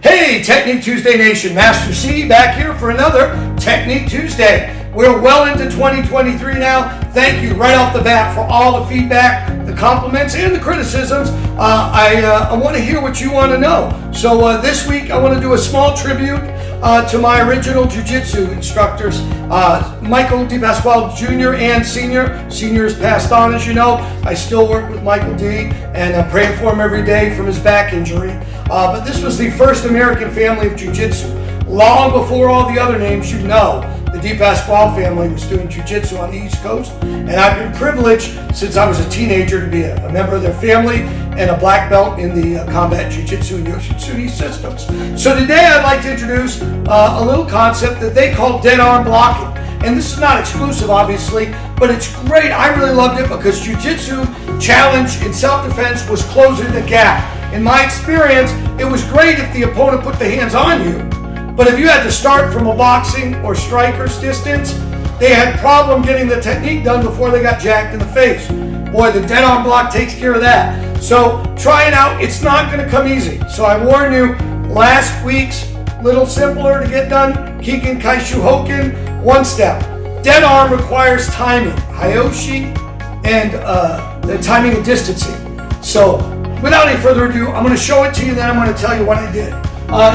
Hey, Technique Tuesday Nation, Master C back here for another Technique Tuesday. We're well into 2023 now. Thank you right off the bat for all the feedback, the compliments, and the criticisms. I want to hear what you want to know. So this week I want to do a small tribute to my original Jiu-Jitsu instructors, Michael DePasquale Jr. and Senior. Senior is passed on, as you know. I still work with Michael D, and I'm praying for him every day from his back injury. But this was the first American family of Jiu-Jitsu. Long before all the other names you know, the DePasquale family was doing Jiu-Jitsu on the East Coast, and I've been privileged since I was a teenager to be a member of their family and a black belt in the combat Jiu-Jitsu and Yoshitsune systems. So today I'd like to introduce a little concept that they call dead arm blocking. And this is not exclusive, obviously, but it's great. I really loved it because Jiu-Jitsu challenge in self-defense was closing the gap. In my experience, it was great if the opponent put the hands on you, but if you had to start from a boxing or striker's distance, they had problem getting the technique done before they got jacked in the face. Boy, the dead arm block takes care of that. So try it out. It's not going to come easy. So I warn you, last week's little simpler to get done, Kiken Kaishu Hoken, one step. Dead arm requires timing, Hayoshi, and the timing and distancing. So without any further ado, I'm going to show it to you, then I'm going to tell you what I did.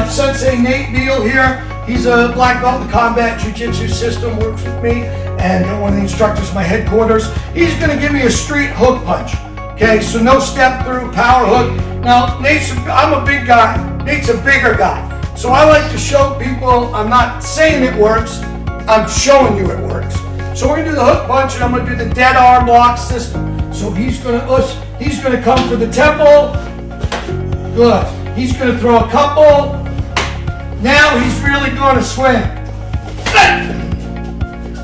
Sensei Nate Beal here. He's a black belt in the combat Jiu-Jitsu system, works with me, and one of the instructors in my headquarters. He's going to give me a street hook punch. Okay, so no step through, power hook. Now, I'm a big guy. Nate's a bigger guy. So I like to show people, I'm not saying it works, I'm showing you it works. So we're going to do the hook punch, and I'm going to do the dead arm block system. So he's going to come for the temple. Good. He's going to throw a couple. Now he's really going to swing.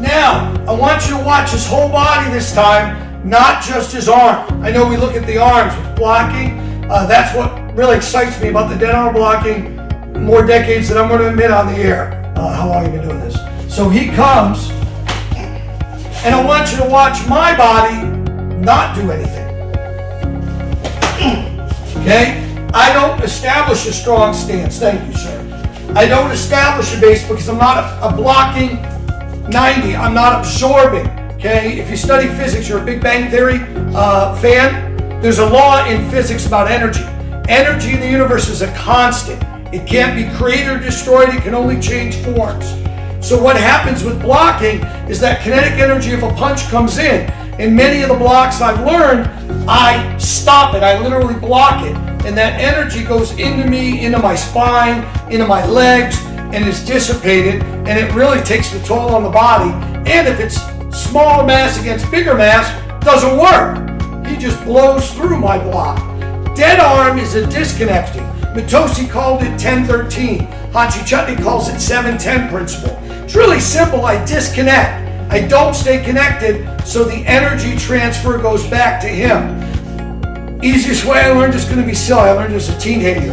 Now, I want you to watch his whole body this time, not just his arm. I know we look at the arms with blocking. That's what really excites me about the dead arm blocking. More decades than I'm going to admit on the air. How long have you been doing this? So he comes, and I want you to watch my body not do anything. Okay? I don't establish a strong stance. Thank you, sir. I don't establish a base because I'm not a blocking 90. I'm not absorbing. Okay? If you study physics, you're a Big Bang Theory fan. There's a law in physics about energy. Energy in the universe is a constant. It can't be created or destroyed. It can only change forms. So what happens with blocking is that kinetic energy of a punch comes in. In many of the blocks I've learned, I stop it. I literally block it. And that energy goes into me, into my spine, into my legs, and is dissipated. And it really takes the toll on the body. And if it's smaller mass against bigger mass, it doesn't work. He just blows through my block. Dead arm is a disconnecting. Matosi called it 10-13. Hachi Chutney calls it 7-10 principle. It's really simple. I disconnect. I don't stay connected, so the energy transfer goes back to him. Easiest way I learned is going to be silly. I learned as a teenager.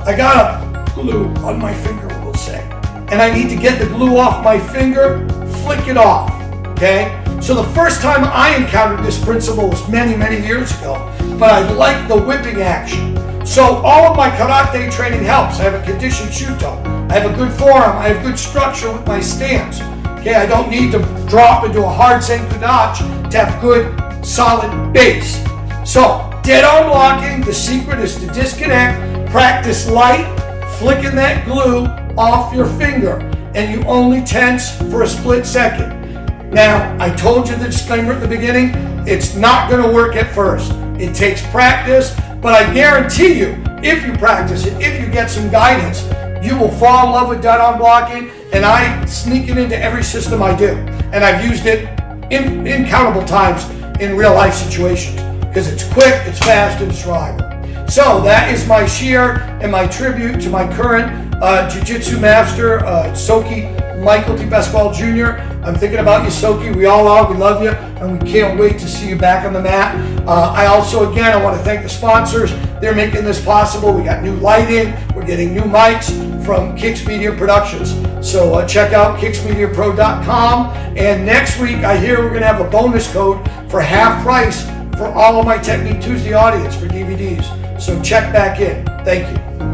I got a glue on my finger, we'll say. And I need to get the glue off my finger, flick it off. Okay? So the first time I encountered this principle was many, many years ago. But I like the whipping action. So all of my karate training helps. I have a conditioned shuto. I have a good forearm. I have good structure with my stance. Okay, I don't need to drop into a hard senkudachi to have good, solid base. So, dead arm blocking, the secret is to disconnect, practice light, flicking that glue off your finger, and you only tense for a split second. Now, I told you the disclaimer at the beginning, it's not going to work at first. It takes practice, but I guarantee you, if you practice it, if you get some guidance, you will fall in love with dead arm blocking, and I sneak it into every system I do. And I've used it incountable times in real life situations because it's quick, it's fast, and it's reliable. So that is my share and my tribute to my current Jiu-Jitsu master, Soki Michael DePasquale Jr. I'm thinking about you, Soki. We all are. We love you, and we can't wait to see you back on the mat. I also, again, I want to thank the sponsors. They're making this possible. We got new lighting. We're getting new mics from Kicks Media Productions. So check out kicksmediapro.com. And next week, I hear we're going to have a bonus code for half price for all of my Technique Tuesday audience for DVDs. So check back in. Thank you.